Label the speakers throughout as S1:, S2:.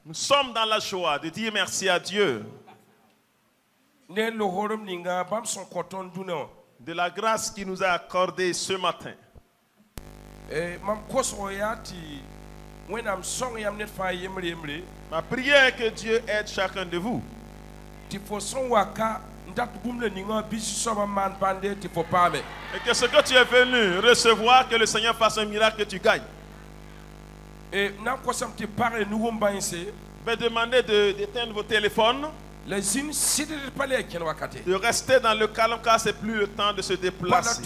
S1: Nous sommes dans la joie de dire merci à Dieu de la grâce qu'il nous a accordée ce matin. Ma prière est que Dieu aide chacun de vous. Et que ce que tu es venu recevoir, que le Seigneur fasse un miracle que tu gagnes. Je vais demander d'éteindre vos téléphones, de rester dans le calme car c'est plus le temps de se déplacer.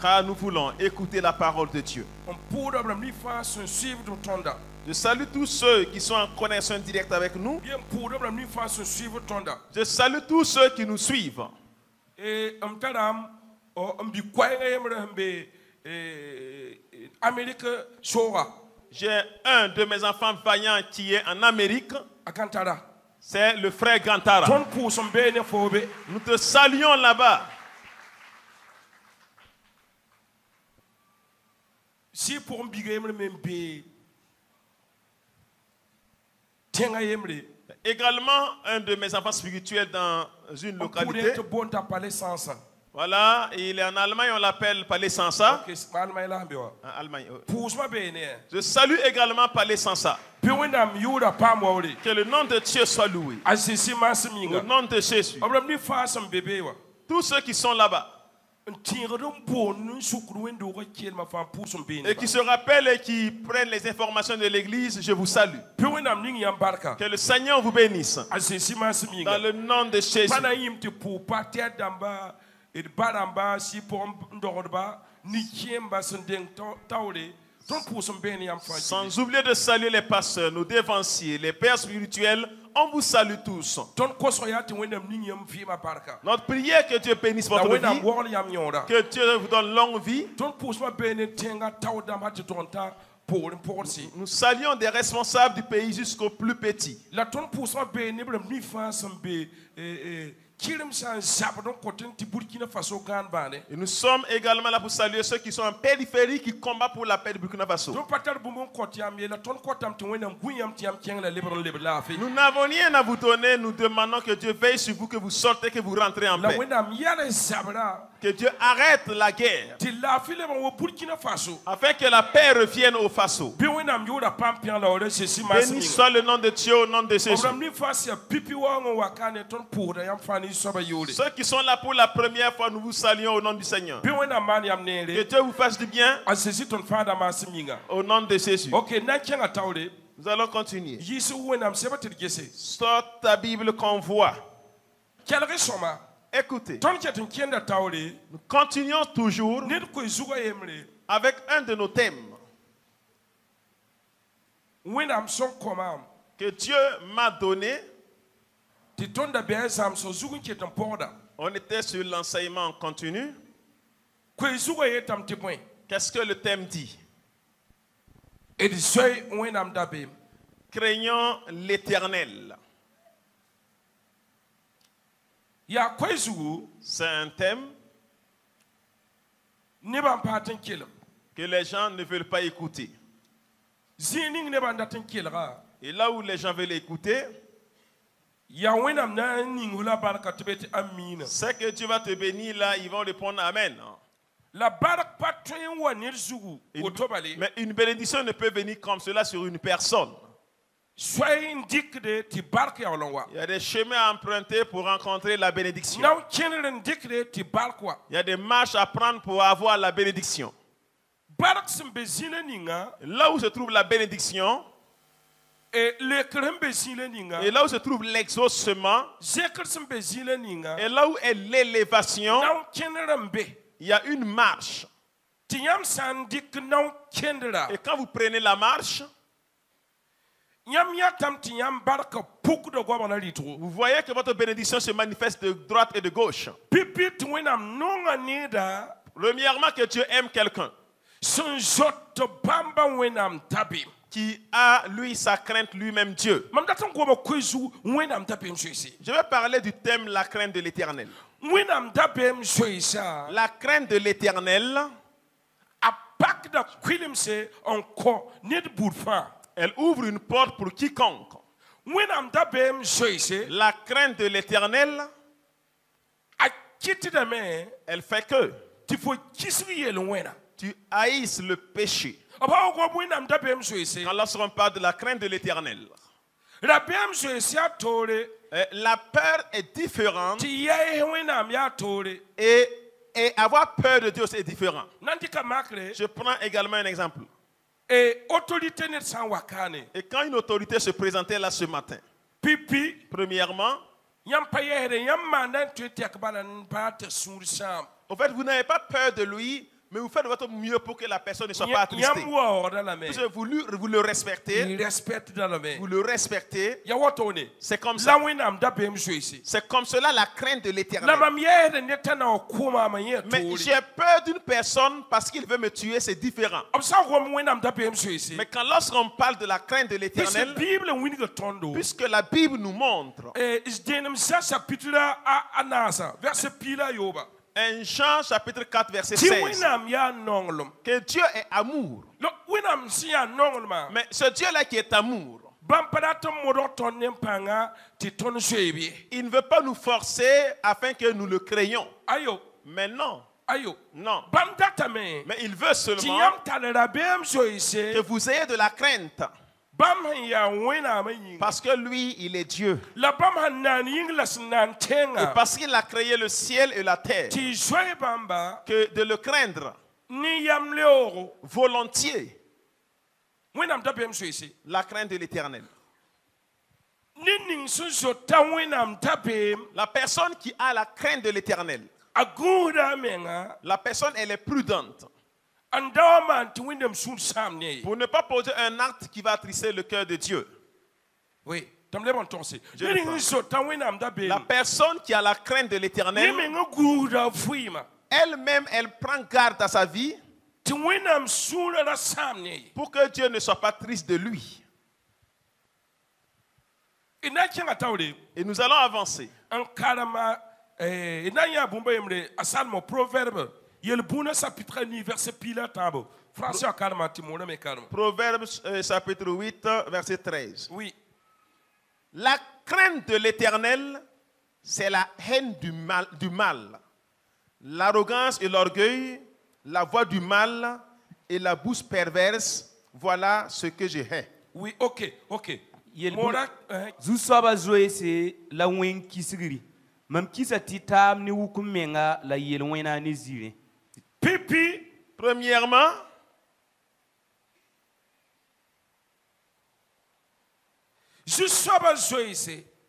S1: Car nous voulons écouter la parole de Dieu. Je salue tous ceux qui sont en connexion directe avec nous. Je salue tous ceux qui nous suivent. J'ai un de mes enfants vaillants qui est en Amérique. C'est le frère Gantara. Nous te saluons là-bas. Si pour un également un de mes enfants spirituels dans une localité. Voilà, il est en Allemagne, on l'appelle Palais Sansa. Je salue également Palais Sansa. Que le nom de Dieu soit loué. Le nom de Jésus. Tous ceux qui sont là-bas et qui se rappellent et qui prennent les informations de l'église, je vous salue. Que le Seigneur vous bénisse. Dans le nom de Jésus. Sans oublier de saluer les pasteurs, nos dévanciers, les pères spirituels, on vous salue tous. Notre prière est que Dieu bénisse votre vie, que Dieu vous donne longue vie. Nous saluons des responsables du pays jusqu'au plus petit. Et nous sommes également là pour saluer ceux qui sont en périphérie qui combattent pour la paix du Burkina Faso. Nous n'avons rien à vous donner, nous demandons que Dieu veille sur vous, que vous sortez, que vous rentrez en paix. Que Dieu arrête la guerre afin que la paix revienne au Faso. Béni soit le nom de Dieu au nom de Jésus. Ceux qui sont là pour la première fois, nous vous saluons au nom du Seigneur. Que Dieu vous fasse du bien au nom de Jésus. Nous allons continuer. Sors ta Bible qu'on voit. Écoutez, nous continuons toujours avec un de nos thèmes que Dieu m'a donné. On était sur l'enseignement continu. Qu'est-ce que le thème dit? Craignant l'Éternel. C'est un thème que les gens ne veulent pas écouter. Et là où les gens veulent écouter, c'est que Dieu va te bénir là, ils vont répondre Amen. Mais une bénédiction ne peut venir comme cela sur une personne. Il y a des chemins à emprunter pour rencontrer la bénédiction. Il y a des marches à prendre pour avoir la bénédiction. Là où se trouve la bénédiction, et là où se trouve l'exaucement, et là où est l'élévation, il y a une marche. Et quand vous prenez la marche, Vous voyez que votre bénédiction se manifeste de droite et de gauche. Premièrement, que Dieu aime quelqu'un qui a, lui, sa crainte, lui-même Dieu. Je vais parler du thème la crainte de l'Éternel. La crainte de l'Éternel, elle ouvre une porte pour quiconque. La crainte de l'Éternel, elle fait que tu haïsses le péché. Quand lorsqu'on parle de la crainte de l'Éternel, la peur est différente et avoir peur de Dieu c'est différent. Je prends également un exemple. Et quand une autorité se présentait là ce matin, premièrement, en fait, vous n'avez pas peur de lui, mais vous faites votre mieux pour que la personne ne soit pas attristée. Vous le respectez. Vous le respectez. C'est comme ça. C'est comme cela la crainte de l'Éternel. Mais j'ai peur d'une personne parce qu'il veut me tuer, c'est différent. Mais quand lorsqu'on parle de la crainte de l'Éternel, puisque la Bible nous montre, en Jean chapitre 4 verset 16, que Dieu est amour. Mais ce Dieu-là qui est amour, il ne veut pas nous forcer afin que nous le créions. Mais non. Non. Mais il veut seulement que vous ayez de la crainte. Parce que lui, il est Dieu. Et parce qu'il a créé le ciel et la terre, que de le craindre volontiers. La crainte de l'Éternel. La personne qui a la crainte de l'Éternel, la personne, elle est prudente. Pour ne pas poser un acte qui va attrister le cœur de Dieu. Oui. La personne qui a la crainte de l'Éternel, elle-même, elle prend garde à sa vie pour que Dieu ne soit pas triste de lui. Et nous allons avancer. Proverbes chapitre 8 verset 13. Oui. La crainte de l'Éternel, c'est la haine du mal. L'arrogance et l'orgueil, la voix du mal et la bouche perverse, voilà ce que je hais. Oui, ok. Pipi, premièrement,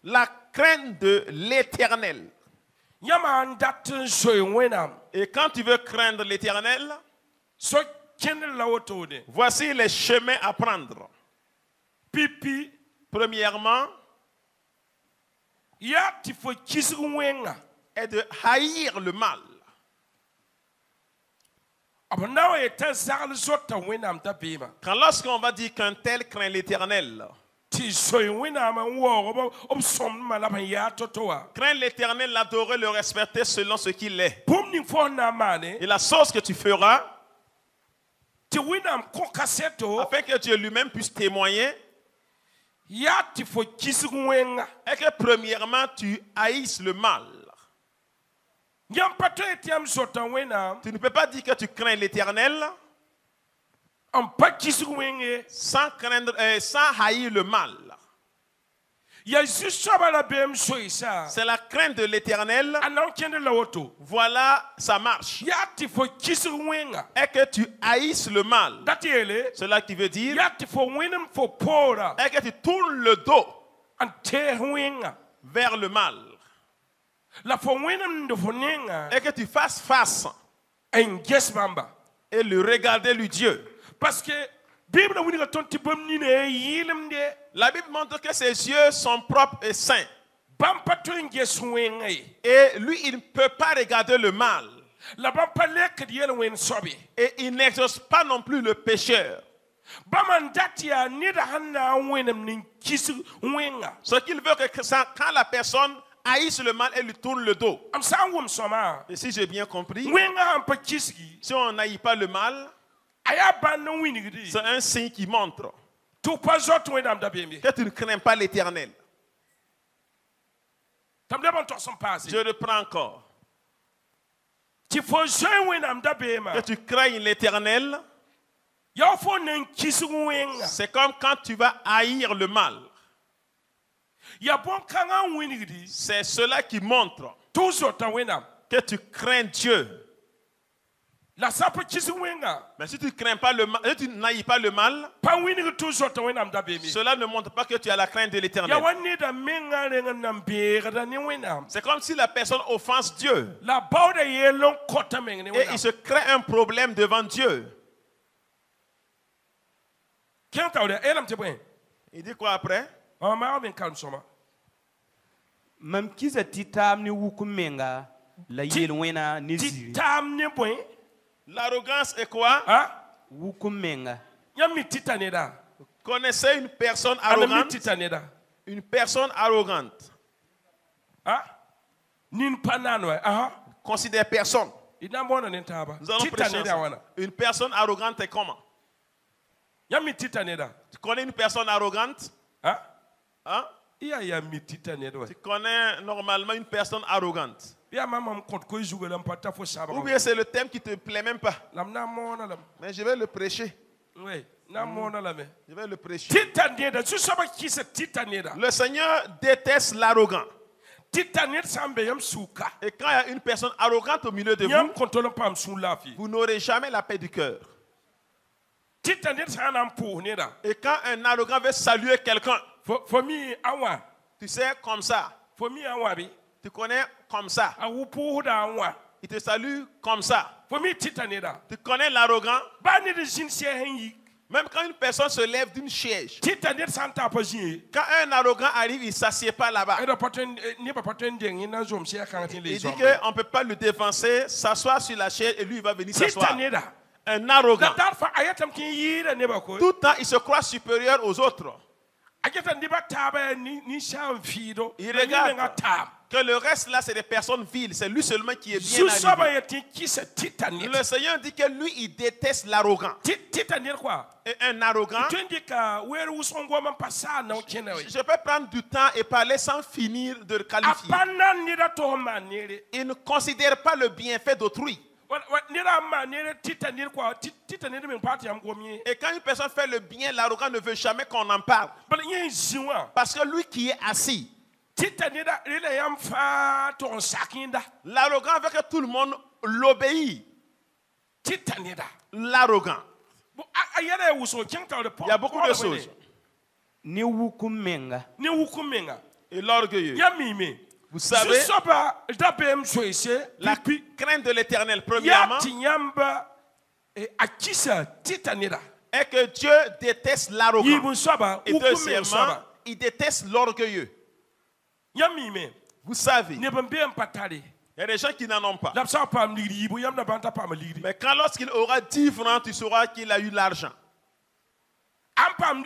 S1: la crainte de l'Éternel. Et quand tu veux craindre l'Éternel, voici les chemins à prendre. Pipi, premièrement, est de haïr le mal. Quand lorsqu'on va dire qu'un tel craint l'Éternel, craindre l'Éternel, l'adorer, le respecter selon ce qu'il est. Et la chose que tu feras, afin que Dieu lui-même puisse témoigner, est que premièrement tu haïsses le mal. Tu ne peux pas dire que tu crains l'Éternel sans craindre, sans haïr le mal. C'est la crainte de l'Éternel. Voilà sa marche. Et que tu haïsses le mal. Cela qui veut dire et que tu tournes le dos vers le mal. Et que tu fasses face et le regarder lui Dieu. Parce que La Bible montre que ses yeux sont propres et saints. Et lui, il ne peut pas regarder le mal. Et il n'exauce pas non plus le pécheur. Ce qu'il veut, que quand la personne haïsse le mal, elle lui tourne le dos. Et si j'ai bien compris, si on n'haït pas le mal, c'est un signe qui montre que tu ne crains pas l'Éternel. Je reprends encore. Que tu craignes l'Éternel, c'est comme quand tu vas haïr le mal. C'est cela qui montre que tu crains Dieu. Mais si tu ne crains pas le mal, si tu n'haïs pas le mal, cela ne montre pas que tu as la crainte de l'Éternel. C'est comme si la personne offense Dieu. Et il se crée un problème devant Dieu. Il dit quoi après? L'arrogance est quoi? Vous connaissez une personne arrogante? Une personne arrogante. Considère personne. Nous allons prêcher ensemble. Une personne arrogante est comment? Tu connais une personne arrogante? Tu connais normalement une personne arrogante? Ou bien c'est le thème qui ne te plaît même pas? Mais je vais le prêcher. Je vais le prêcher. Le Seigneur déteste l'arrogant. Et quand il y a une personne arrogante au milieu de vous, vous n'aurez jamais la paix du cœur. Et quand un arrogant veut saluer quelqu'un, tu sais, comme ça. Tu connais comme ça. Il te salue comme ça. Tu connais l'arrogant. Même quand une personne se lève d'une chaise, quand un arrogant arrive, il ne s'assied pas là-bas. Il dit qu'on ne peut pas le défoncer, s'asseoir sur la chaise et lui il va venir s'asseoir. Un arrogant. Tout le temps, il se croit supérieur aux autres. Il regarde que le reste là, c'est des personnes viles. C'est lui seulement qui est bien arrivé. Le Seigneur dit que lui, il déteste l'arrogant. Et un arrogant, je peux prendre du temps et parler sans finir de le qualifier. Il ne considère pas le bienfait d'autrui. Et quand une personne fait le bien, l'arrogant ne veut jamais qu'on en parle. Parce que lui qui est assis, l'arrogant veut que tout le monde l'obéit. L'arrogant. Il y a beaucoup de choses. Et l'orgueilleux. Vous savez, la crainte de l'Éternel, premièrement, est que Dieu déteste l'arrogant. Et deuxièmement, il déteste l'orgueilleux. Vous savez, il y a des gens qui n'en ont pas. Mais quand lorsqu'il aura 10 francs, tu sauras qu'il a eu l'argent. Quand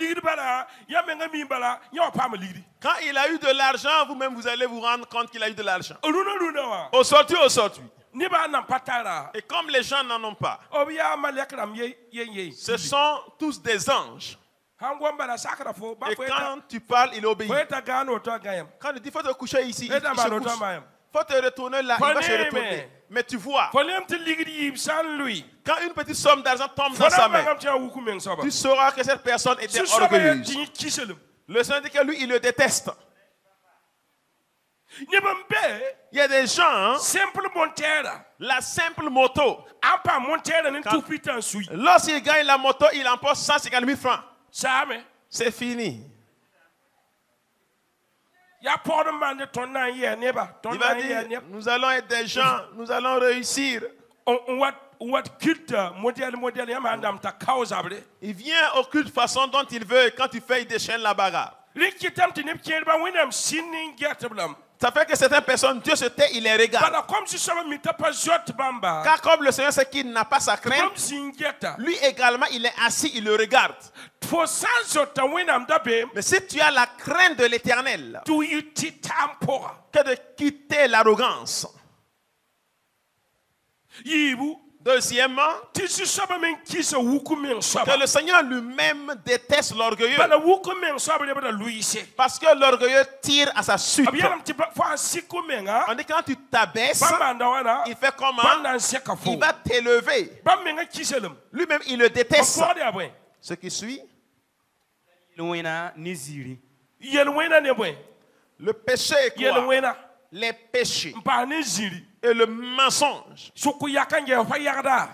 S1: il a eu de l'argent, vous-même vous allez vous rendre compte qu'il a eu de l'argent. Au sorti. Et comme les gens n'en ont pas, ce sont tous des anges. Et quand tu parles, il obéit. Quand il dit faut te coucher ici, il se couche. Faut te retourner là, il va se retourner. Mais tu vois, quand une petite somme d'argent tombe dans sa main, tu sauras que cette personne était orgueilleuse. Le Seigneur dit que lui, il le déteste. Il y a des gens, la simple moto, lorsqu'il gagne la moto, il emporte 150 000 francs. C'est fini. Il va dire, nous allons être des gens, nous allons réussir. Il vient au culte façon dont il veut et quand il fait, il déchaîne la bagarre. Ça fait que certaines personnes, Dieu se tait, il les regarde. Car comme le Seigneur sait qu'il n'a pas sa crainte, lui également, il est assis, il le regarde. Mais si tu as la crainte de l'Éternel, que de quitter l'arrogance. Deuxièmement, que le Seigneur lui-même déteste l'orgueilleux. Parce que l'orgueilleux tire à sa suite. On dit quand tu t'abaisses, il fait comment? Il va t'élever. Lui-même, il le déteste. Ce qui suit. Le péché est quoi? Les péchés et le mensonge.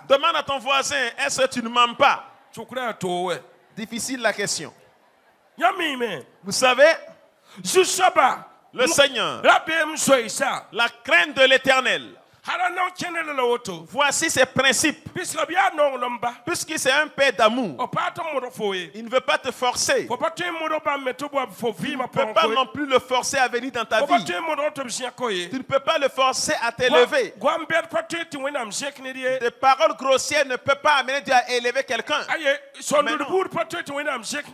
S1: Demande à ton voisin, est-ce que tu ne mens pas? Difficile la question. Vous savez, le Seigneur, la crainte de l'Éternel. Voici ses principes. Puisqu'il c'est un père d'amour, il ne veut pas te forcer. Il ne peut pas non plus le forcer à venir dans ta vie. Tu ne peux pas le forcer à t'élever. Des paroles grossières ne peuvent pas amener Dieu à élever quelqu'un.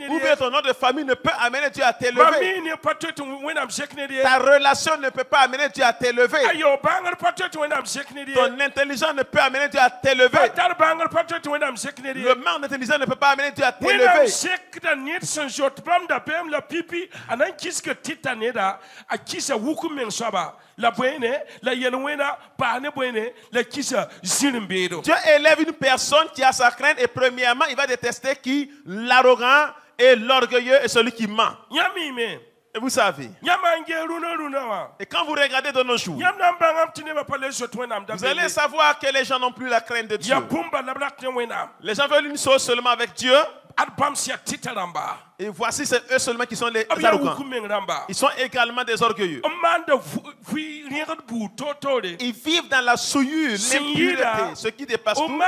S1: Ou bien ton nom de famille ne peut amener Dieu à t'élever. Ta relation ne peut pas amener Dieu à t'élever. Ton intelligence ne peut amener Dieu à t'élever. Le manque d'intelligence ne peut pas amener Dieu à t'élever. Dieu élève une personne qui a sa crainte et premièrement, il va détester qui? L'arrogant et l'orgueilleux et celui qui ment. Et vous savez, et quand vous regardez de nos jours, vous allez savoir que les gens n'ont plus la crainte de Dieu. Les gens veulent une chose seulement avec Dieu. Et voici, c'est eux seulement qui sont les arrogants. Ils sont également des orgueilleux. Ils vivent dans la souillure, l'impureté, ce qui dépasse tout.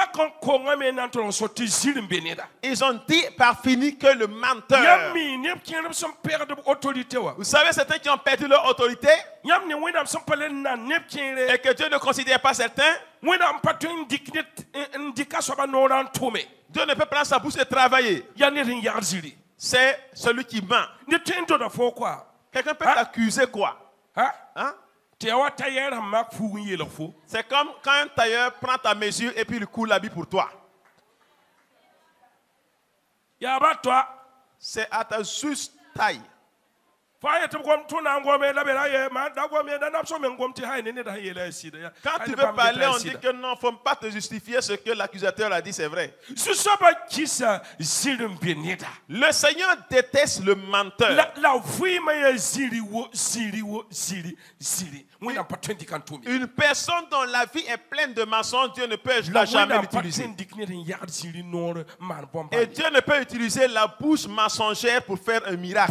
S1: Ils ont dit par fini que le menteur. Vous savez, certains qui ont perdu leur autorité et que Dieu ne considère pas certains. Dieu ne peut prendre sa bouche et travailler. C'est celui qui ment. Quelqu'un peut t'accuser quoi? Hein? C'est comme quand un tailleur prend ta mesure et puis il coule l'habit pour toi. C'est à ta juste taille. Quand tu veux parler, on dit que non, il ne faut pas te justifier ce que l'accusateur a dit, c'est vrai. Le Seigneur déteste le menteur. Une personne dont la vie est pleine de mensonges, Dieu ne peut jamais l'utiliser. Et Dieu ne peut utiliser la bouche mensongère pour faire un miracle.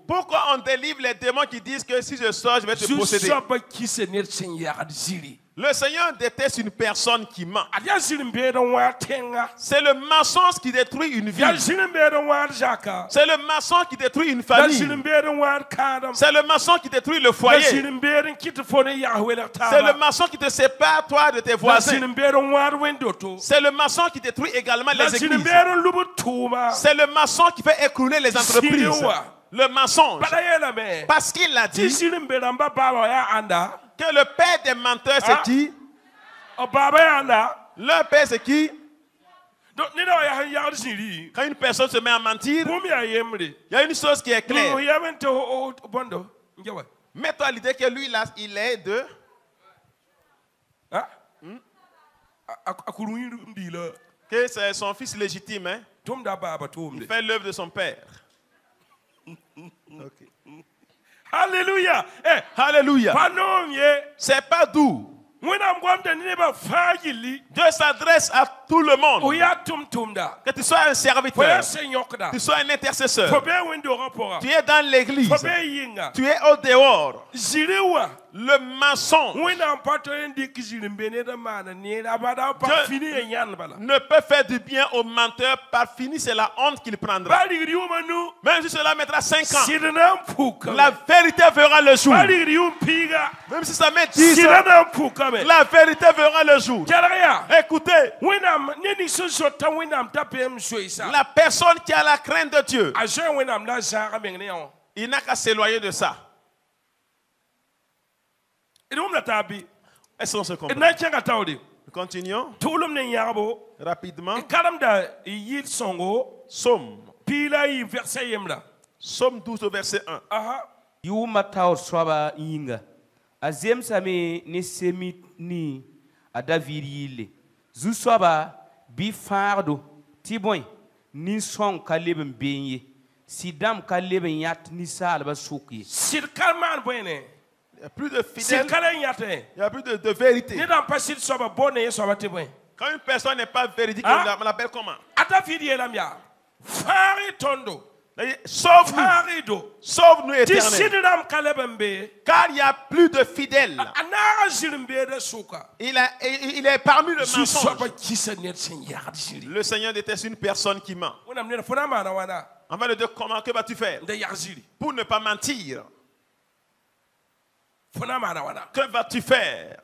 S1: Pourquoi on délivre les démons qui disent que si je sors, je vais te posséder? Le Seigneur déteste une personne qui ment. C'est le mensonge qui détruit une vie. C'est le mensonge qui détruit une famille. C'est le mensonge qui détruit le foyer. C'est le mensonge qui te sépare toi de tes voisins. C'est le mensonge qui détruit également les églises. C'est le mensonge qui fait écrouler les entreprises. Le mensonge. Parce qu'il a dit que le père des menteurs, c'est qui? Le père, c'est qui? Quand une personne se met à mentir, il y a une chose qui est claire. Mets-toi à l'idée que lui, là, il est de... Que c'est son fils légitime. Hein? Il fait l'œuvre de son père. Okay.
S2: Alléluia.
S1: Alléluia. C'est pas doux. Dieu s'adresse à tout le monde. Que tu sois un serviteur, tu sois un intercesseur, tu es dans l'église, tu es au dehors. Le maçon ne peut faire du bien au menteur, par fini c'est la honte qu'il prendra. Même si cela mettra 5 ans, la vérité verra le jour. Même si ça met 10 ans, la vérité verra le jour. Écoutez, la personne qui a la crainte de Dieu, il n'a qu'à s'éloigner de ça. Est-ce qu'on se comprend? Nous continuons rapidement. Somme 12 au verset 1.
S3: Yuma taur swaba inga. Azem same ne semit ni adavirile. Zu swaba bi fardo tiboy ni son kaleben benye. Sidam kaleben yat ni salba souki.
S2: Sirkalman boyne.
S1: Il n'y a plus de fidèles. Il n'y a plus de vérité. Quand une personne n'est pas véridique, on l'appelle comment? Sauve-nous. Sauve-nous, Éternel. Car il n'y a plus de fidèles. Il est parmi le mensonge. Le Seigneur déteste une personne qui ment. Enfin, de dire comment, que vas-tu faire pour ne pas mentir? Que vas-tu faire?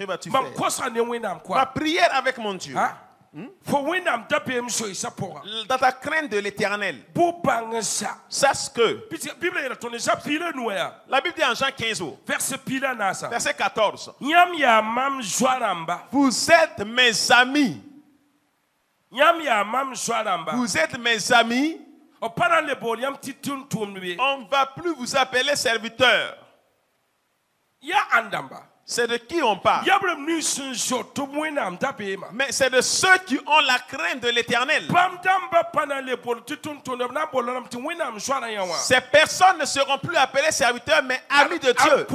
S1: Que vas-tu faire? Ma prière avec mon Dieu. Dans ta crainte de l'Éternel. Sache que la Bible dit en Jean 15, verset 14. Vous êtes mes amis. Vous êtes mes amis. On ne va plus vous appeler serviteur. C'est de qui on parle? Mais c'est de ceux qui ont la crainte de l'Éternel. Ces personnes ne seront plus appelées serviteurs, mais amis de Dieu.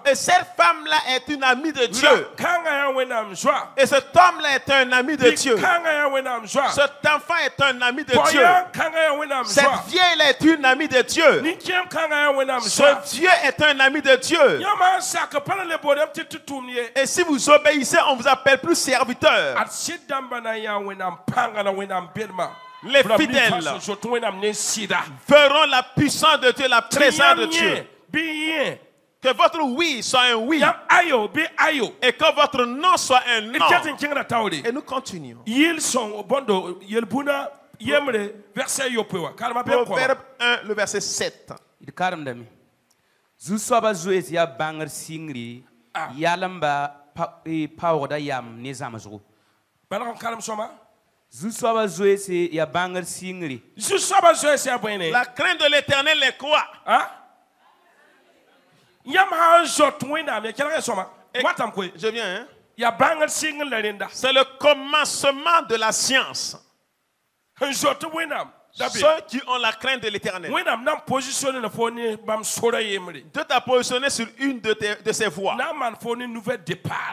S1: Et cette femme-là est une amie de Dieu. Et cet homme-là est un ami de Dieu. Cet enfant est un ami de Dieu. Cette vieille-là est une amie de Dieu. Ce vieux est un ami de Dieu. Et si vous obéissez, on ne vous appelle plus serviteur. Les fidèles verront la puissance de Dieu, la présence de Dieu. Que votre oui soit un oui. Et que votre non soit un non. Et nous continuons. Proverbe 1, le verset 7.
S3: Zuswaba zuet ya banger singri yalamba pawda yam ne zamazgo. Zuswaba zuet ya banger singri.
S1: La crainte de l'Éternel est quoi? Je viens, hein? C'est le commencement de la science. Ceux qui ont la crainte de l'Éternel. Dieu t'a positionné sur une de ses voies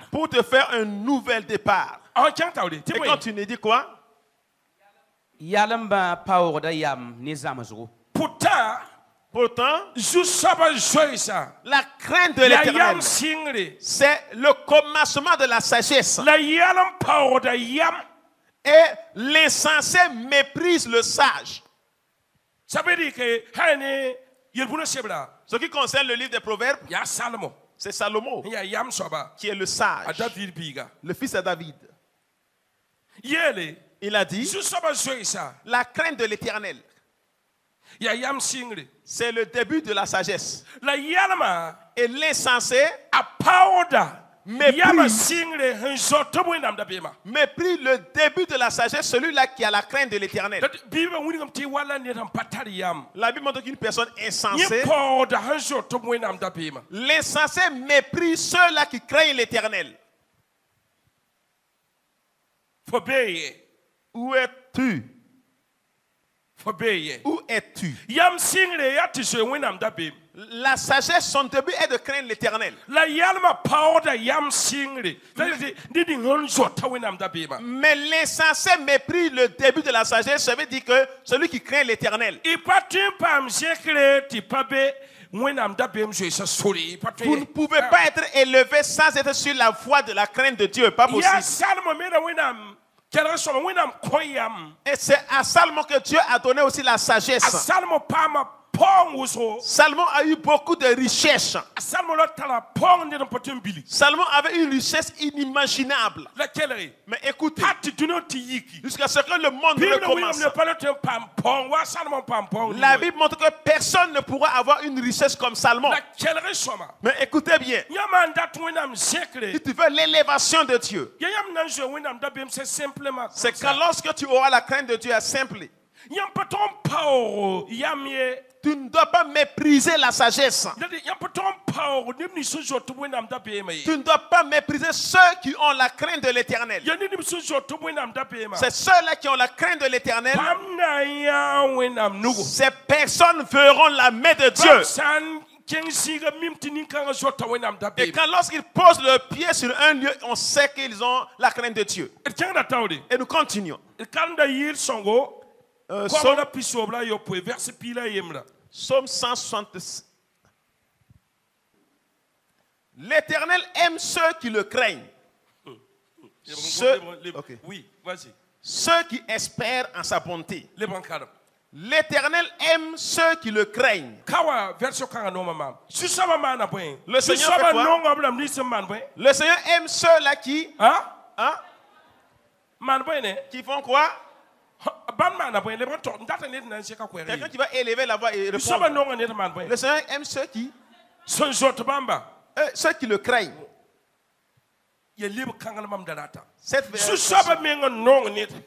S1: pour te faire un nouvel départ. Et quand tu ne dis quoi? Pourtant, la crainte de l'Éternel, c'est le commencement de la sagesse. Et l'insensé méprise le sage. Ce qui concerne le livre des Proverbes, c'est Salomon qui est le sage, le fils de David. Il a dit, la crainte de l'Éternel, c'est le début de la sagesse. Et l'insensé méprise le début de la sagesse, celui-là qui a la crainte de l'Éternel. La Bible montre qu'une personne insensée, l'insensé méprise ceux-là qui craignent l'Éternel. Où es-tu? Où es-tu? La sagesse, son début est de craindre l'Éternel. Mais l'insensé méprise le début de la sagesse. Ça veut dire que celui qui craint l'Éternel. Vous ne pouvez pas être élevé sans être sur la voie de la crainte de Dieu. Pas possible. Et c'est à Salomon que Dieu a donné aussi la sagesse. Salomon a eu beaucoup de richesses. Salomon avait une richesse inimaginable. Mais écoutez, jusqu'à ce que le monde recommence. La Bible montre que personne ne pourra avoir une richesse comme Salomon. Mais écoutez bien, si tu veux l'élévation de Dieu, c'est que lorsque tu auras la crainte de Dieu à simple, tu ne dois pas mépriser la sagesse. Tu ne dois pas mépriser ceux qui ont la crainte de l'Éternel. C'est ceux-là qui ont la crainte de l'Éternel. Ces personnes verront la main de Dieu. Et quand lorsqu'ils posent le pied sur un lieu, on sait qu'ils ont la crainte de Dieu. Et nous continuons. Psaume 166. L'Éternel aime ceux qui le craignent. Ceux qui espèrent en sa bonté. L'Éternel aime ceux qui le craignent. Le Seigneur fait quoi? Le Seigneur aime ceux-là qui... Qui font quoi? Quelqu'un qui va élever la voix et répondre. Le Seigneur aime ceux qui le craignent.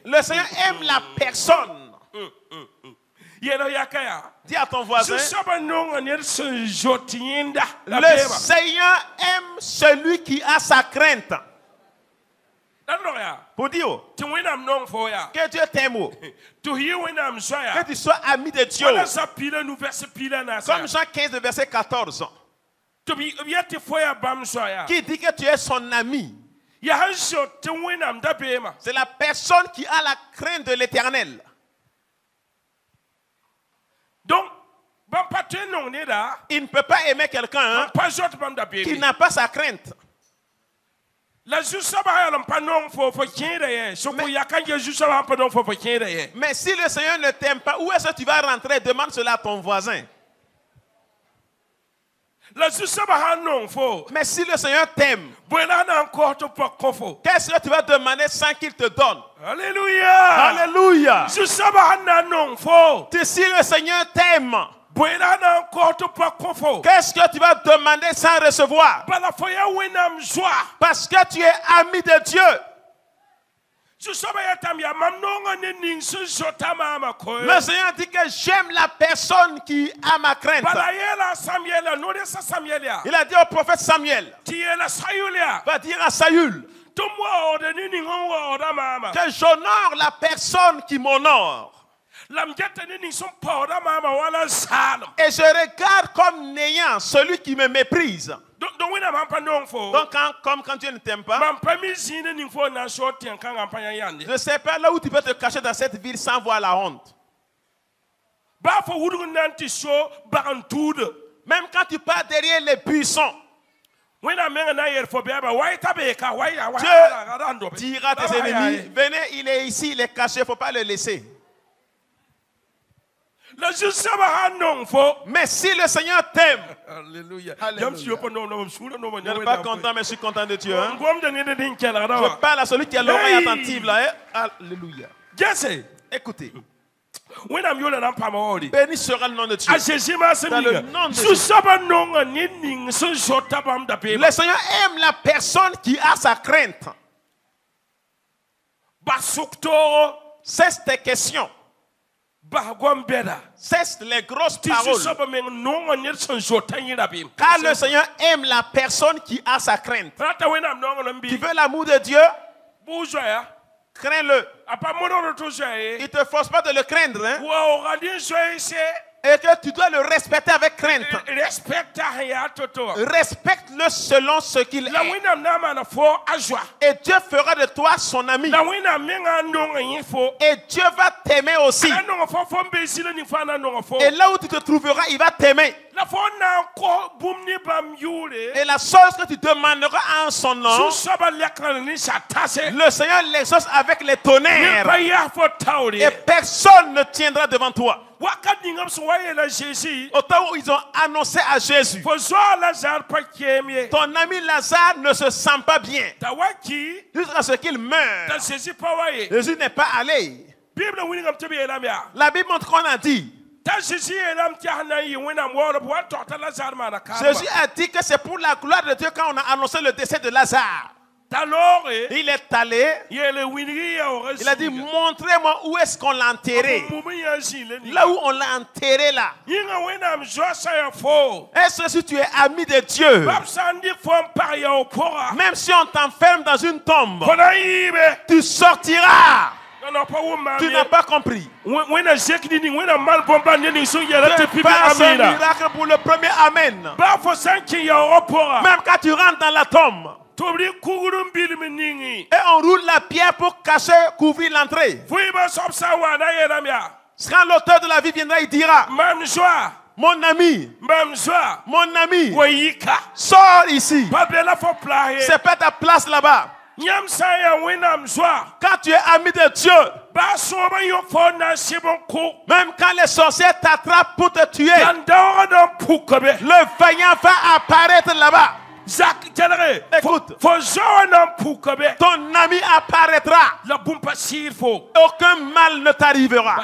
S1: Le Seigneur aime la personne. Dis à ton voisin, le Seigneur aime celui qui a sa crainte. Pour dire que Dieu t'aime, que tu sois ami de Dieu. Comme Jean 15, verset 14, qui dit que tu es son ami. C'est la personne qui a la crainte de l'Éternel. Donc, il ne peut pas aimer quelqu'un qui n'a pas sa crainte. Mais si le Seigneur ne t'aime pas, où est-ce que tu vas rentrer? Demande cela à ton voisin. Mais si le Seigneur t'aime, qu'est-ce que tu vas demander sans qu'il te donne?
S2: Alléluia.
S1: Alléluia. Si le Seigneur t'aime, qu'est-ce que tu vas demander sans recevoir? Parce que tu es ami de Dieu. Le Seigneur dit que j'aime la personne qui a ma crainte. Il a dit au prophète Samuel, va dire à Saül, que j'honore la personne qui m'honore. Et je regarde comme n'ayant celui qui me méprise. Donc quand Dieu ne t'aime pas, je ne sais pas là où tu peux te cacher dans cette ville sans voir la honte. Même quand tu pars derrière les buissons, Dieu dira à tes ennemis, venez, il est ici, il est caché, il ne faut pas le laisser. Mais si le Seigneur t'aime,
S2: alléluia.
S1: Je ne suis pas content, mais je suis content de Dieu. Hein? Je parle à celui qui a l'oreille attentive là. Hein? Alléluia. Écoutez. Béni sera le nom de Dieu. Dans le nom de Dieu. Le Seigneur aime la personne qui a sa crainte. Cesse tes questions. Cesse les grosses paroles. Car le Seigneur aime la personne qui a sa crainte. Tu veux l'amour de Dieu? crains-le. Il ne te force pas de le craindre. Hein? Et que tu dois le respecter avec crainte. Respecte-le selon ce qu'il est. Et Dieu fera de toi son ami. Et Dieu va t'aimer aussi. Et là où tu te trouveras, il va t'aimer. Et la chose que tu demanderas en son nom, le Seigneur l'exauce avec les tonnerres. Et personne ne tiendra devant toi. Au temps où ils ont annoncé à Jésus, ton ami Lazare ne se sent pas bien jusqu'à ce qu'il meure. Jésus n'est pas allé. La Bible montre qu'on a dit. Jésus a dit que c'est pour la gloire de Dieu quand on a annoncé le décès de Lazare. Il est allé, il a dit, montrez-moi où est-ce qu'on l'a enterré. Là où on l'a enterré là. Est-ce que si tu es ami de Dieu, même si on t'enferme dans une tombe, tu sortiras. Tu n'as pas compris. Tu passes un miracle pour le premier amen. Même quand tu rentres dans la tombe, et on roule la pierre pour cacher, couvrir l'entrée. Quand l'auteur de la vie viendra, il dira, mon ami, sors ici. C'est pas ta place là-bas. Quand tu es ami de Dieu, même quand les sorciers t'attrapent pour te tuer, le vaillant va apparaître là-bas. Écoute, ton ami apparaîtra. Aucun mal ne t'arrivera.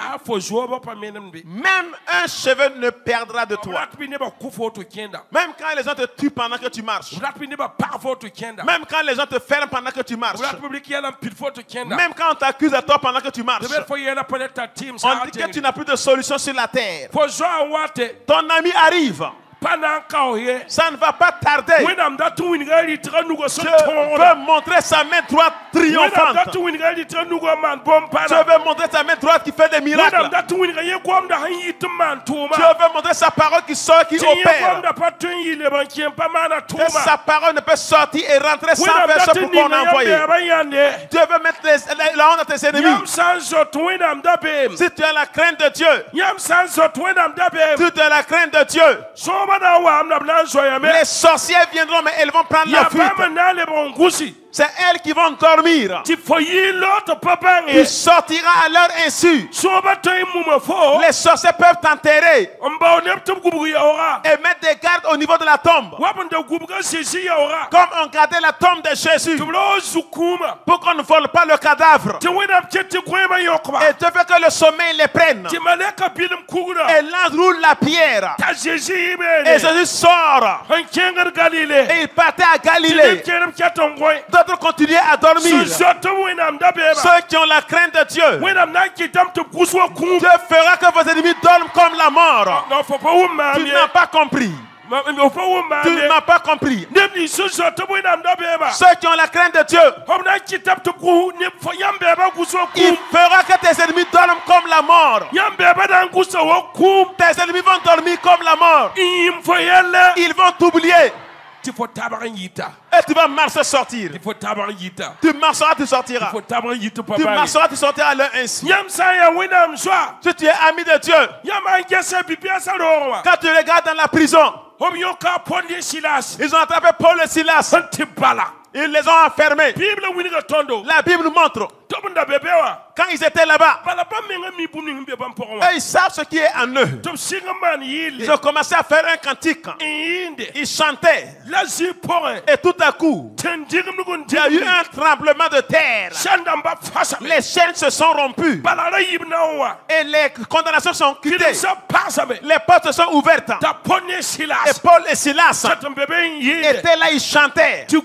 S1: Même un cheveu ne perdra de toi. Même quand les gens te tuent pendant que tu marches. Même quand les gens te ferment pendant que tu marches. Même quand on t'accuse à toi pendant que tu marches. On dit que tu n'as plus de solution sur la terre. Ton ami arrive. Ça ne va pas tarder. Dieu veut montrer sa main droite triomphante. Dieu veut montrer sa main droite qui fait des miracles. Dieu veut montrer sa parole qui sort, qui opère. Que sa parole ne peut sortir et rentrer sans faire ce pour qu'on a envoyé. Dieu veut mettre la honte à tes ennemis. Si tu as la crainte de Dieu, si tu as la crainte de Dieu, les sorciers viendront, mais elles vont prendre la fuite. C'est elles qui vont dormir. Tu sortiras à leur insu. Les sorciers peuvent t'enterrer et mettre des gardes au niveau de la tombe, comme on gardait la tombe de Jésus, pour qu'on ne vole pas le cadavre. Et Dieu veut que le sommeil les prenne. Et l'enroule la pierre. Et Jésus sort. Et il partait à Galilée. D'autres continuaient à dormir. Ceux qui ont la crainte de Dieu, Dieu fera que vos ennemis dorment comme la mort. Tu n'as pas compris. Tu n'as pas compris. Ceux qui ont la crainte de Dieu, il fera que tes ennemis dorment comme la mort. Tes ennemis vont dormir comme la mort. Ils vont t'oublier. Et tu vas marcher sortir. Tu marcheras, tu sortiras. Tu marcheras, tu sortiras à l'heure ainsi. Si tu es ami de Dieu, quand tu regardes dans la prison, ils ont attrapé Paul et Silas. Ils les ont enfermés. La Bible montre, quand ils étaient là-bas, ils savent ce qui est en eux. Ils ont commencé à faire un cantique. Ils chantaient. Et tout à coup, il y a eu un tremblement de terre. Les chaînes se sont rompues. Et les condamnations sont quittées. Les portes se sont ouvertes. Et Paul et Silas étaient là, ils chantaient. Il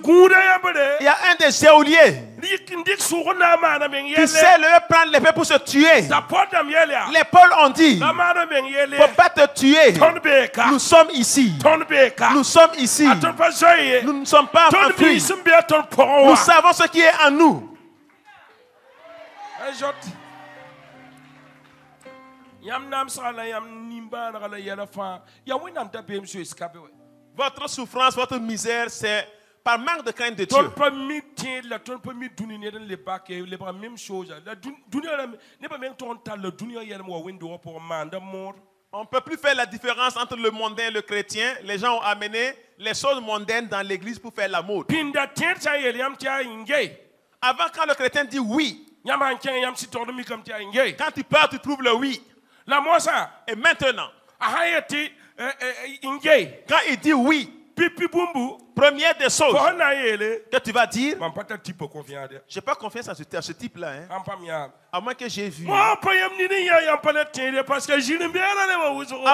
S1: y a un des geôliers qui sait le prendre l'épée pour se tuer. Les Paul ont dit, il ne faut pas te tuer. Nous sommes ici. Nous sommes ici. Nous ne sommes pas enfuis. Nous savons ce qui est en nous. Votre souffrance, votre misère, c'est par manque de crainte de Dieu. On ne peut plus faire la différence entre le mondain et le chrétien. Les gens ont amené les choses mondaines dans l'église pour faire la mode. Avant, quand le chrétien dit oui, quand tu pars, tu trouves le oui. Et maintenant, quand il dit oui, première des choses que tu vas dire, je n'ai pas confiance à ce type-là. Hein. À moins que j'ai vu. À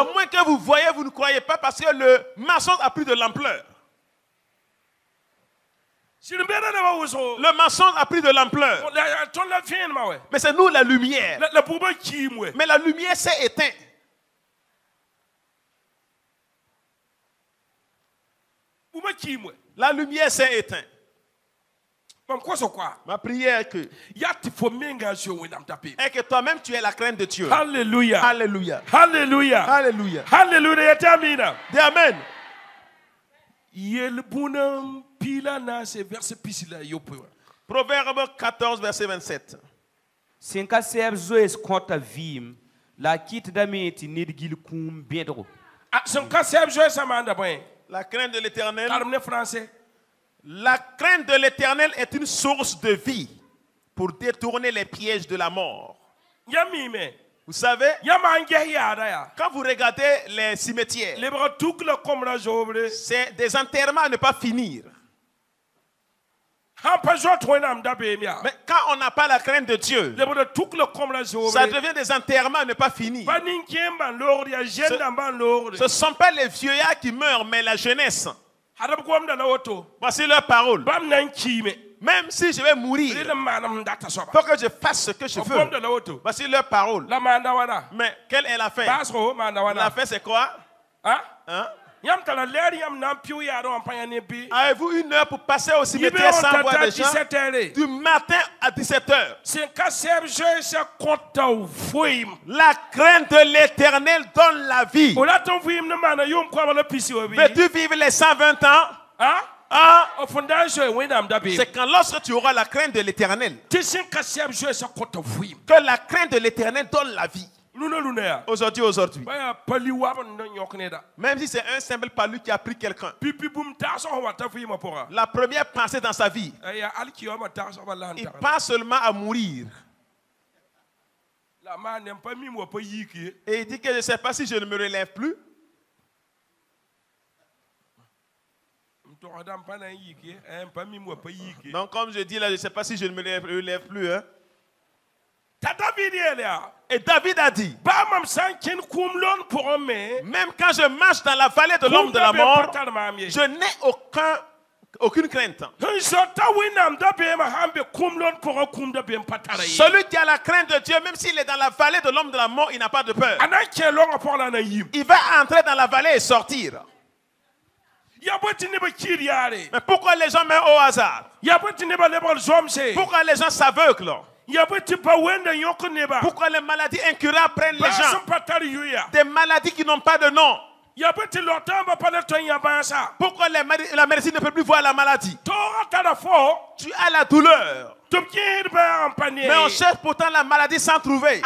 S1: moins que vous voyez, vous ne croyez pas parce que le mensonge a pris de l'ampleur. Le mensonge a pris de l'ampleur. Mais c'est nous la lumière. Mais la lumière s'est éteinte. La lumière s'est éteinte. Ma prière est que toi-même tu aies la crainte de Dieu.
S2: Alléluia.
S1: Alléluia.
S2: Alléluia.
S1: Alléluia.
S2: Alléluia.
S1: Dis Amen. Proverbe 14, verset 27. La crainte de l'Éternel. La crainte de l'Éternel est une source de vie pour détourner les pièges de la mort. Vous savez, quand vous regardez les cimetières, c'est des enterrements à ne pas finir. Mais quand on n'a pas la crainte de Dieu, ça devient des enterrements à ne pas finir. Ce ne sont pas les vieillards qui meurent, mais la jeunesse. Voici leur parole. Même si je vais mourir, il faut que je fasse ce que je veux. Voici leur parole. Mais quelle est la fin? La fin, c'est quoi? Hein? Avez-vous une heure pour passer au cimetière sans voir des gens? Du matin à 17h. La crainte de l'Éternel donne la vie. Veux-tu vivre les 120 ans? C'est quand lorsque tu auras la crainte de l'Éternel que la crainte de l'Éternel donne la vie. Aujourd'hui. Même si c'est un simple palu qui a pris quelqu'un, la première pensée dans sa vie, il pense seulement à mourir. Et il dit que je ne sais pas si je ne me relève plus. Donc comme je dis là, je ne sais pas si je ne me relève plus. Hein. Et David a dit, même quand je marche dans la vallée de l'ombre de la mort, je n'ai aucune crainte. Celui qui a la crainte de Dieu, même s'il est dans la vallée de l'ombre de la mort, il n'a pas de peur. Il va entrer dans la vallée et sortir. Mais pourquoi les gens meurent au hasard? Pourquoi les gens s'aveuglent? Pourquoi les maladies incurables prennent les gens? Des maladies qui n'ont pas de nom. Pourquoi la médecine ne peut plus voir la maladie? Tu as la douleur. Mais on cherche pourtant la maladie sans trouver.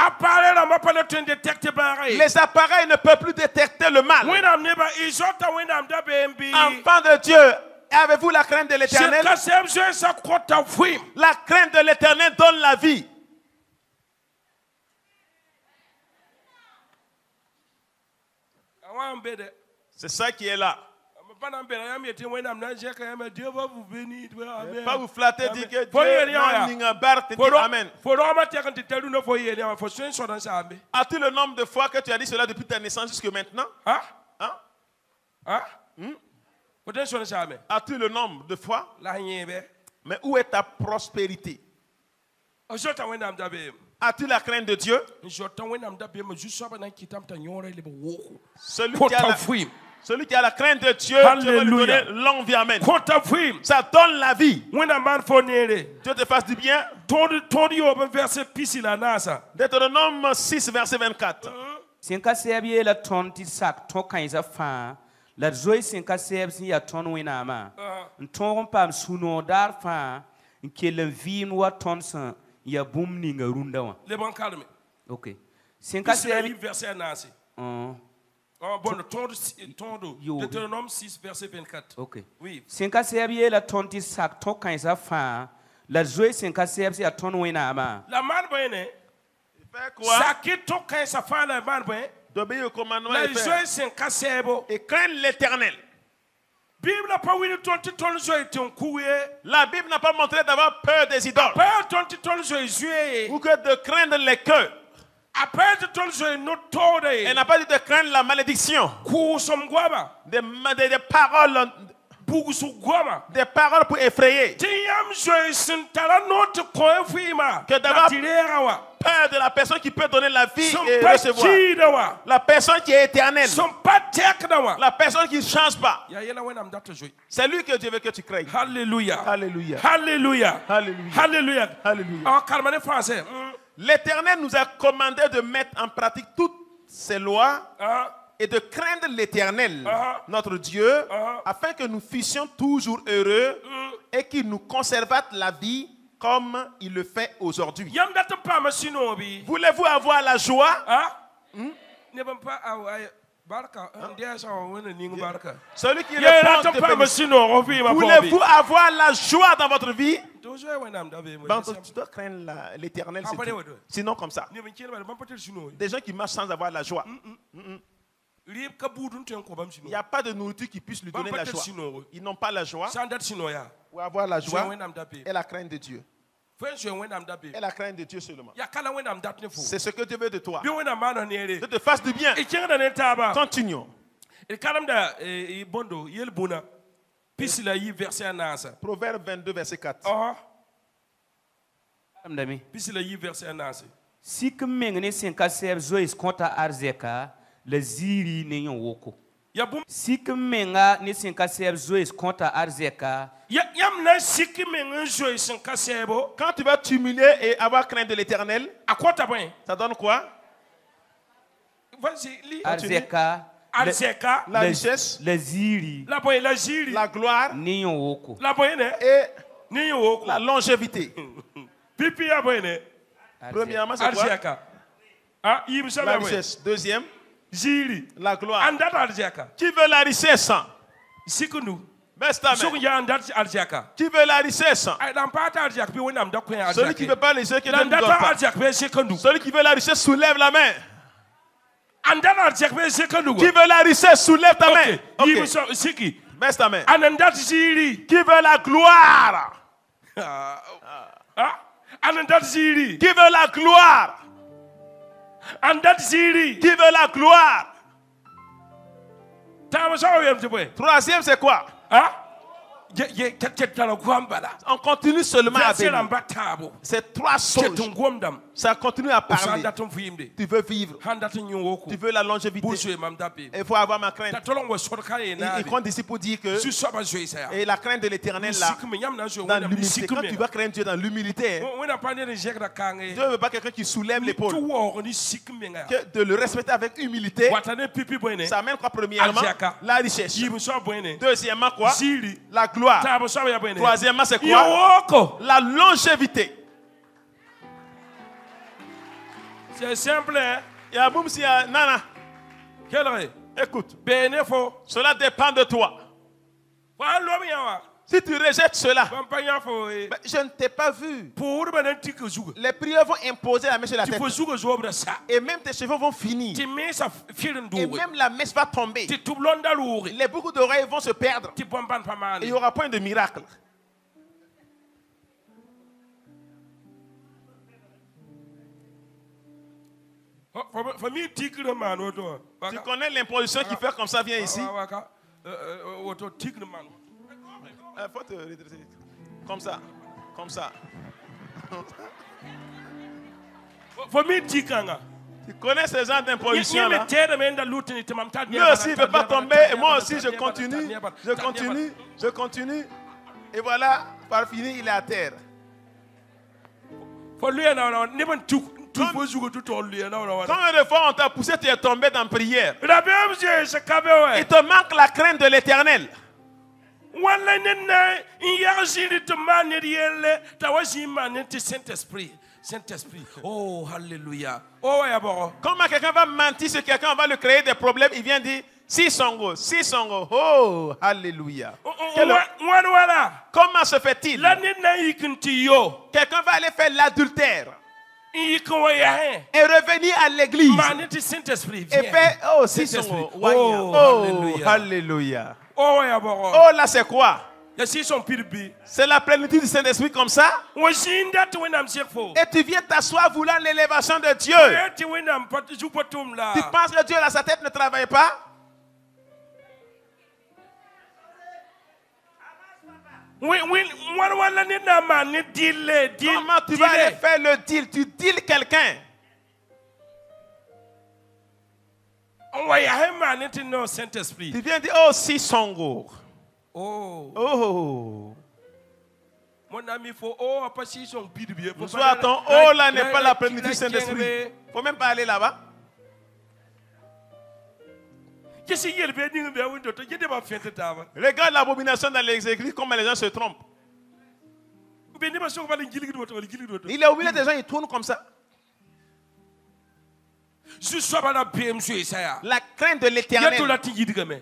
S1: Les appareils ne peuvent plus détecter le mal. Enfants de Dieu, avez-vous la crainte de l'Éternel? La crainte de l'Éternel donne la vie. C'est ça qui est là. Pas vous flatter, dire que Dieu Amen. As-tu le nombre de fois que tu as dit cela depuis ta naissance jusqu'à maintenant? As-tu le nombre de fois? Mais où est ta prospérité? As-tu la crainte de Celui qui a la crainte de Dieu, Dieu va lui donner longue vie. Amen. Ça donne la vie. Dieu te fasse du bien. Deutéronome 6, verset 24. La joie sinka seb sin ya ton wina ma. Nton pam suno dar fa nke le vin wa ton san ya bum ni nga runda wa. Le bon calme. OK. Sinka seb verset nasi. Bon tondo Deutéronome 6 verset 24. OK. Oui. Sinka seb ye la ton ti sak ton kan sa fa. La joie sinka seb si ya ton wina ma. La man boyne. Il fait quoi? Sakit ton kan sa fa la man boyne. D'obéir au commandement et craindre l'Éternel. La Bible n'a pas montré d'avoir peur des idoles ou que de craindre les queues. Elle n'a pas dit de craindre la malédiction. Des paroles. Des paroles pour effrayer. Que d'avoir peur de la personne qui peut donner la vie et recevoir. La personne qui est éternelle. La personne qui ne change pas. C'est lui que Dieu veut que tu craignes. Alléluia. Alléluia. Alléluia. Alléluia. Alléluia. L'Éternel nous a commandé de mettre en pratique toutes ces lois et de craindre l'Éternel, notre Dieu, afin que nous fussions toujours heureux et qu'il nous conservât la vie comme il le fait aujourd'hui. Voulez-vous avoir la joie? Celui qui répond, voulez-vous avoir la joie dans votre vie? Tu dois craindre l'Éternel, sinon comme ça. Des gens qui marchent sans avoir la joie. Il n'y a pas de nourriture qui puisse lui donner la joie. Ils n'ont pas la joie. Pour avoir la joie et la crainte de Dieu. Et la crainte de Dieu seulement. C'est ce que Dieu veut de toi. De te fasse du bien. Continuons. Proverbe 22, verset 4. Si que mengene senka seb zois konta arzeka le ziri ne yon woko. Si que menga ne senka seb zois konta arzeka. Quand tu vas t'humilier et avoir crainte de l'Éternel, ça donne quoi? Arzeka, la richesse, la ziri, la gloire, et la longévité. Premièrement, c'est quoi? La richesse. Deuxième, la gloire. Qui veut la richesse? Qui veut la richesse? Celui qui ne veut pas la richesse, celui qui veut la richesse soulève la main. Qui veut la richesse soulève ta main. Okay. Baisse ta main. Qui veut la gloire? Qui veut la gloire? Qui veut la gloire? Troisième, c'est quoi? On continue seulement à bénir. C'est trois choses. Ça continue à parler. Tu veux vivre. Tu veux la longévité. Il faut avoir ma crainte. Il compte ici pour dire que et la crainte de l'Éternel là, dans l'humilité. Quand tu vas craindre Dieu dans l'humilité, Dieu ne veut pas quelqu'un qui soulève l'épaule. De le respecter avec humilité. Ça amène quoi premièrement? La richesse. Deuxièmement quoi? La gloire. Troisièmement, c'est quoi? La longévité. C'est simple. Hein? Nana. Écoute. Cela dépend de toi. Si tu rejettes cela, je ne t'ai pas vu. Les prières vont imposer la mèche sur la tête. Et même tes cheveux vont finir. Et même la mèche va tomber. Les boucles d'oreilles vont se perdre. Et il n'y aura point de miracle. Tu connais l'imposition qui fait comme ça, viens ici. Faut te redresser. Comme ça. Comme ça. Tu connais ces gens d'imposition là? Lui aussi ne veut pas tomber et moi aussi je continue. Et voilà, par fini, il est à terre. Combien de fois on t'a poussé, tu es tombé dans la prière? Il te manque la crainte de l'Éternel.
S2: Saint-Esprit. Oh, alléluia.
S1: Comment quelqu'un va mentir sur quelqu'un, on va lui créer des problèmes, il vient dire Sisongo. Oh, alléluia. Comment se fait-il? Quelqu'un va aller faire l'adultère et revenir à l'église et faire oh, Sisongo. Oh, alléluia. Oh, là c'est quoi? C'est la plénitude du Saint-Esprit comme ça. Et tu viens t'asseoir voulant l'élévation de Dieu. Tu penses que Dieu là, sa tête ne travaille pas? Comment tu vas aller faire le deal? Tu deals quelqu'un. Tu viens dire oh Sisongo. Oh. Mon ami, faut oh pas si son bidouille. Soit ton oh là n'est pas la plénitude du Saint-Esprit. Faut même pas aller là-bas. Regarde l'abomination dans les églises, comment les gens se trompent. Il est au milieu des gens, ils tournent comme ça. La crainte de l'Éternel.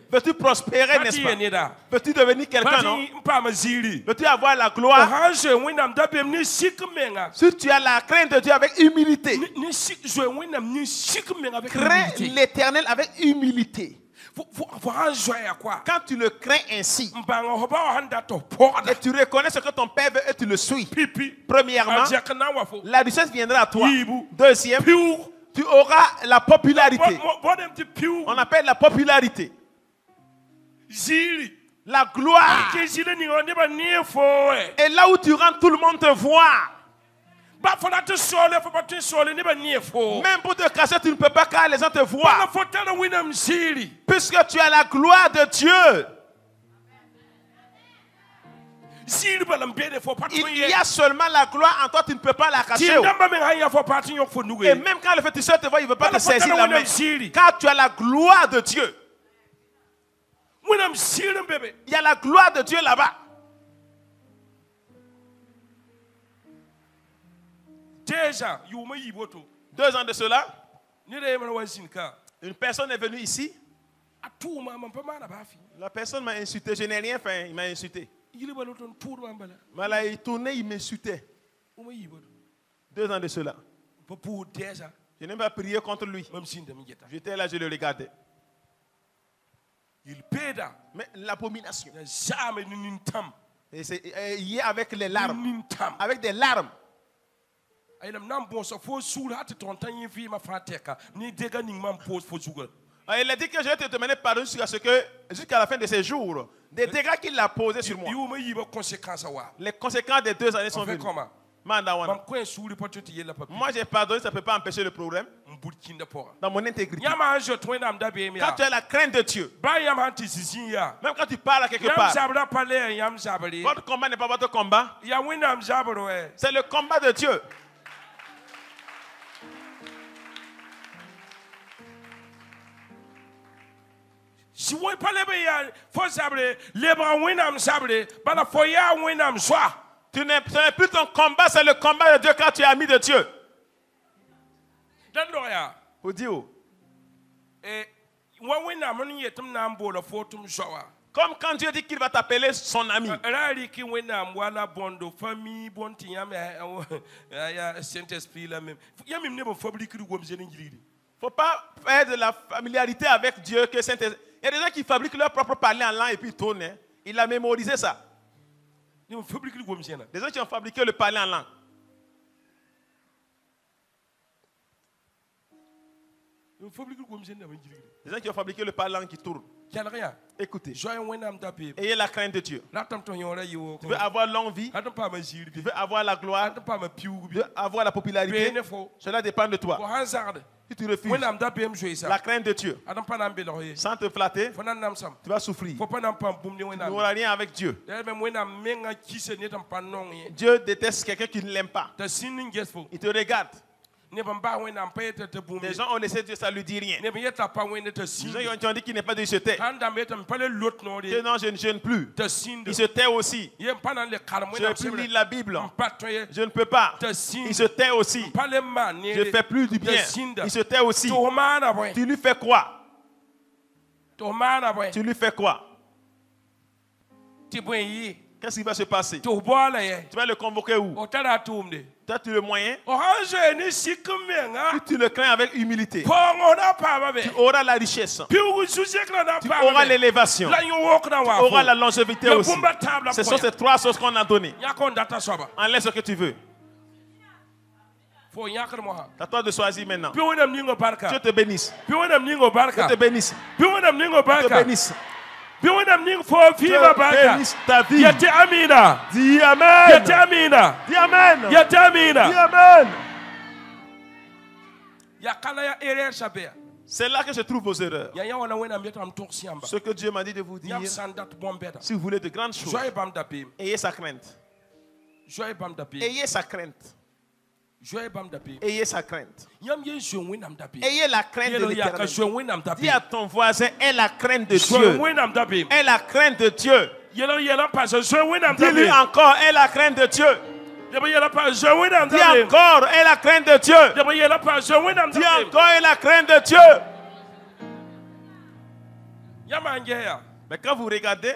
S1: Peux-tu prospérer, n'est-ce pas? Peux-tu devenir quelqu'un, non? Peux-tu avoir la gloire? Si tu as la crainte de Dieu avec humilité, crains l'Éternel avec humilité. Quand tu le crains ainsi, et tu reconnais ce que ton père veut et tu le suis, premièrement, la richesse viendra à toi. Deuxième, tu auras la popularité. On appelle la popularité. La gloire. Et là où tu rentres, tout le monde te voit. Même pour te cacher, tu ne peux pas car les gens te voient. Puisque tu as la gloire de Dieu. Il y a seulement la gloire en toi, tu ne peux pas la cacher. Et même quand le féticheur te voit, il ne veut pas te saisir la main. Car tu as la gloire de Dieu. Il y a la gloire de Dieu là-bas. Déjà, 2 ans de cela, une personne est venue ici. La personne m'a insulté. Je n'ai rien fait, il m'a insulté. Mais là, il tournait, il m'insultait. 2 ans de cela. Je n'ai pas prié contre lui. J'étais là, je le regardais. Mais l'abomination. Et c'est lié avec les larmes. Avec des larmes. Il a dit que je vais te demander pardon jusqu'à la fin de ses jours. Des dégâts qu'il a posés sur moi. Les conséquences des 2 années sont venues. Moi j'ai pardonné, ça ne peut pas empêcher le problème. Dans mon intégrité. Quand tu as la crainte de Dieu, même quand tu parles à quelque part, votre combat n'est pas votre combat. C'est le combat de Dieu. Tu n'es plus ton combat, c'est le combat de Dieu quand tu es ami de Dieu. Comme quand Dieu dit qu'il va t'appeler son ami. Il ne faut pas faire de la familiarité avec Dieu que Saint-Esprit. Il y a des gens qui fabriquent leur propre parler en langue et puis ils tournent. Hein. Il a mémorisé ça. Des gens qui ont fabriqué le parler en langue. Des gens qui ont fabriqué le parler en langue qui tourne. Écoutez. Ayez la crainte de Dieu. Tu veux avoir longue vie. Tu veux avoir la gloire. Tu veux avoir la popularité. Cela dépend de toi. Si tu refuses la crainte de Dieu, sans te flatter, tu vas souffrir. Tu n'auras rien avec Dieu. Dieu déteste quelqu'un qui ne l'aime pas. Il te regarde. Les gens ont laissé Dieu, ça ne lui dit rien. Les gens qui ont dit qu'il n'est pas Dieu, il se tait. Que non, je ne jeûne plus. Il se tait aussi. Je ne peux plus lire la Bible. Je ne peux pas. Il se tait aussi. Je ne fais plus du bien. Il se tait aussi. Tu lui fais quoi? Tu lui fais quoi? Qu'est-ce qui va se passer? Tu vas le convoquer où? Toi, tu as le moyen. Si tu le crains avec humilité, tu auras la richesse. Tu auras l'élévation. Tu auras la longévité aussi. Ce sont ces trois choses qu'on a données. Enlève ce que tu veux. C'est à toi de choisir maintenant. Dieu te bénisse. Dieu te bénisse. Dieu te bénisse. Dieu bénisse ta vie. Dis Amen. Dis Amen. Dis Amen. C'est là que je trouve vos erreurs. Ce que Dieu m'a dit de vous dire, si vous voulez de grandes choses, ayez sa crainte. Ayez sa crainte. Ayez sa crainte. Ayez la crainte de l'Éternel. Dis à ton voisin, aie la crainte de Dieu. Aie la crainte de Dieu. Dis-lui encore, aie la crainte de Dieu. Dis encore, aie la crainte de Dieu. Dis encore, aie la crainte de Dieu. Mais quand vous regardez,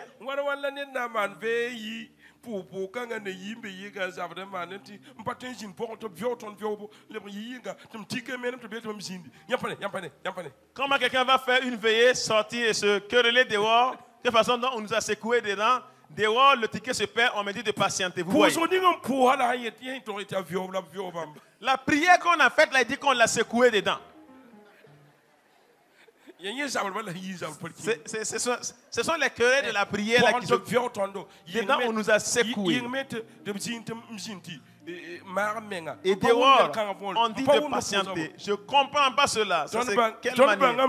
S1: comment quelqu'un va faire une veillée, sortir et se quereller dehors, de façon dont on nous a secoué dedans, dehors le ticket se perd, on me dit de patienter. Vous voyez? La prière qu'on a faite, là, il dit qu'on l'a secoué dedans. Ce sont les querelles de la prière là qui sont... Dedans, on nous a secoué. Et dehors, on dit de patienter. Je ne comprends pas cela. Quelle manière?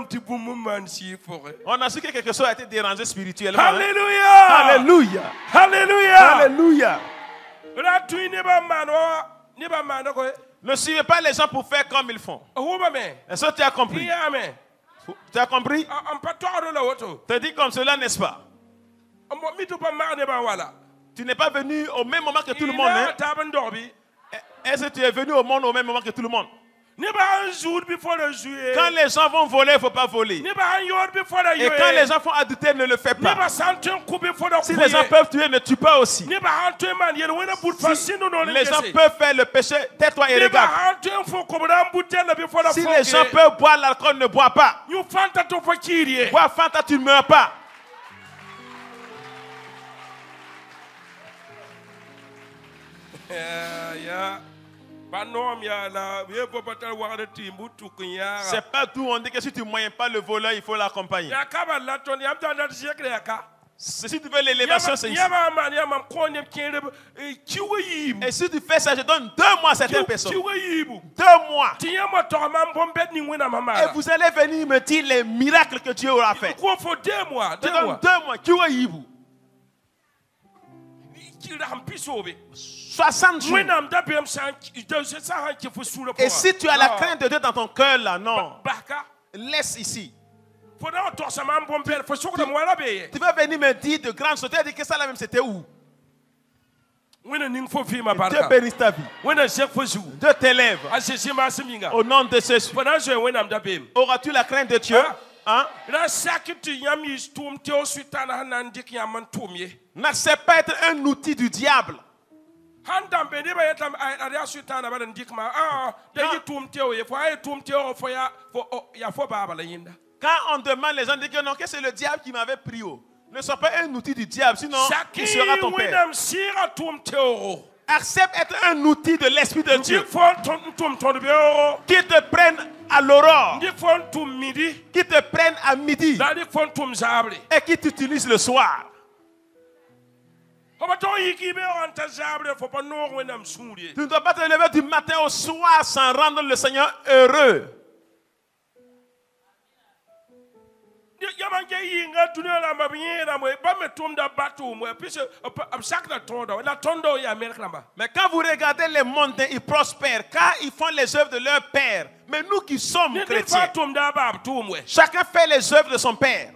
S1: On a su que quelque chose a été dérangé spirituellement.
S2: Alléluia!
S1: Alléluia!
S2: Alléluia!
S1: Alléluia! Ne suivez pas les gens pour faire comme ils font. Est-ce que tu as compris? Tu as compris? Tu dis comme cela, n'est-ce pas? Tu n'es pas venu au même moment que tout le monde. Hein? Est-ce que tu es venu au monde au même moment que tout le monde? Quand les gens vont voler, il ne faut pas voler. Et quand les gens font adultère, ne le fais pas. Si les gens peuvent tuer, ne tue pas aussi. Si les gens peuvent faire le péché, tais-toi et regarde. Si les gens peuvent boire l'alcool, ne bois pas. Bois Fanta, tu ne meurs pas. C'est pas tout. On dit que si tu ne moyens pas le voleur, il faut l'accompagner. Si tu veux l'élévation, c'est ici. Et si tu fais ça, je donne 2 mois à certaines personnes. 2 mois. Et vous allez venir me dire les miracles que Dieu aura fait. Je donne 2 mois. 60 jours. Et si tu as la crainte de Dieu dans ton cœur là, non. Laisse ici. Tu vas venir me dire de grandes choses. Tu as dit que ça là même c'était où? Dieu bénisse ta vie. Dieu t'élève. Au nom de Jésus. Auras-tu la crainte de Dieu? Hein? N'accepte pas être un outil du diable. Quand on demande, les gens disent que non, que c'est le diable qui m'avait pris. Ne sois pas un outil du diable, sinon il sera ton père. Accepte être un outil de l'Esprit de Dieu. Qui te prenne à l'aurore. Qui te prenne à midi. Et qui t'utilise le soir. Tu ne dois pas te lever du matin au soir sans rendre le Seigneur heureux. Mais quand vous regardez les mondains, ils prospèrent car ils font les œuvres de leur père. Mais nous qui sommes chrétiens, chacun fait les œuvres de son père.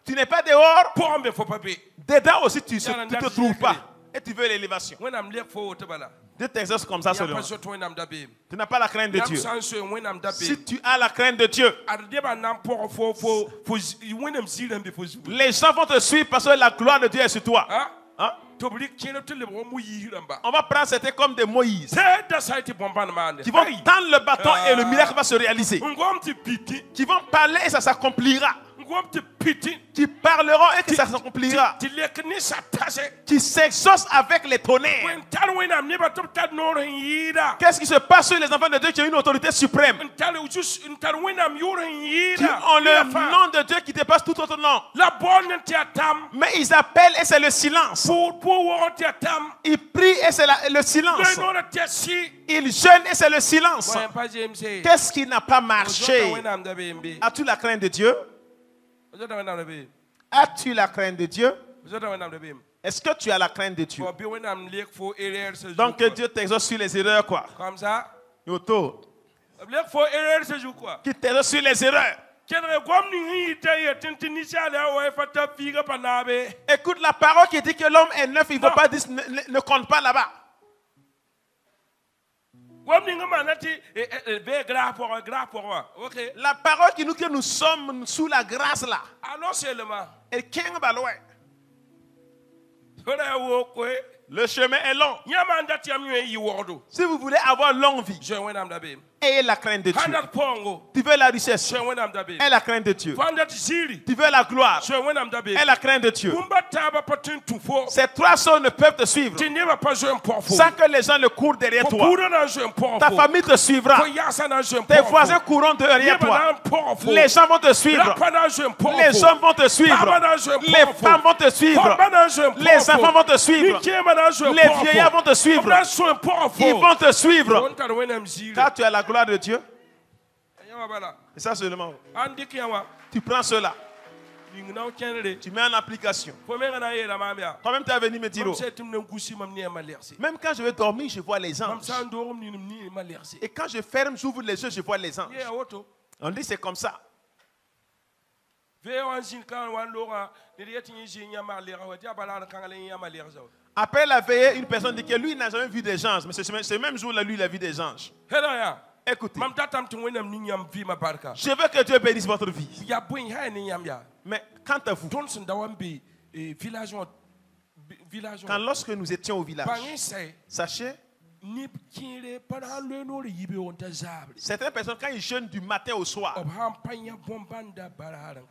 S1: Tu n'es pas dehors, dedans aussi tu ne te trouves pas. Et tu veux l'élévation. Dieu t'exerce comme ça seulement. Tu n'as pas la crainte de Dieu. Si tu as la crainte de Dieu, les gens vont te suivre parce que la gloire de Dieu est sur toi. Hein? On va prendre c'était comme des Moïse qui vont tendre le bâton et le miracle va se réaliser. Qui vont parler et ça s'accomplira. Qui parleront et que ça s'accomplira. Qui s'exaucent avec les tonnerres. Qu'est-ce qui se passe sur les enfants de Dieu qui ont une autorité suprême? Qui ont le nom de Dieu qui dépasse tout autre nom. Mais ils appellent et c'est le silence. Ils prient et c'est le silence. Ils jeûnent et c'est le silence. Qu'est-ce qui n'a pas marché? As-tu la crainte de Dieu? As-tu la crainte de Dieu? Est-ce que tu as la crainte de Dieu? Donc que Dieu t'exauce sur les erreurs, quoi.
S2: Comme ça.
S1: Yoto. Qui t'exauce sur les erreurs. Écoute la parole qui dit que l'homme est neuf, il ne faut pas dire, ne compte pas là-bas. La parole qui nous dit que nous sommes sous la grâce là. Et le chemin est long. Si vous voulez avoir longue vie, ayez la crainte de Dieu. Tu veux la richesse, aie la crainte de Dieu. Tu veux la gloire, aie la crainte de Dieu. Ces trois choses ne peuvent te suivre sans que les gens ne courent derrière toi. Ta famille te suivra. Tes voisins courront derrière toi. Les gens vont te suivre. Les hommes vont te suivre. Les femmes vont te suivre. Les enfants vont te suivre. Les vieillards vont te suivre. Ils vont te suivre. Car tu as la gloire de Dieu. Et ça seulement. Tu prends cela. Tu mets en application. Toi-même tu es venu me dire. Même quand je vais dormir, je vois les anges. Et quand je ferme, j'ouvre les yeux, je vois les anges. On dit c'est comme ça. Après la veillée, une personne dit que lui n'a jamais vu des anges. Mais ce même jour-là, lui, il a vu des anges. Écoutez, je veux que Dieu bénisse votre vie. Mais quant à vous, quand lorsque nous étions au village, sachez, certaines personnes, quand ils jeûnent du matin au soir,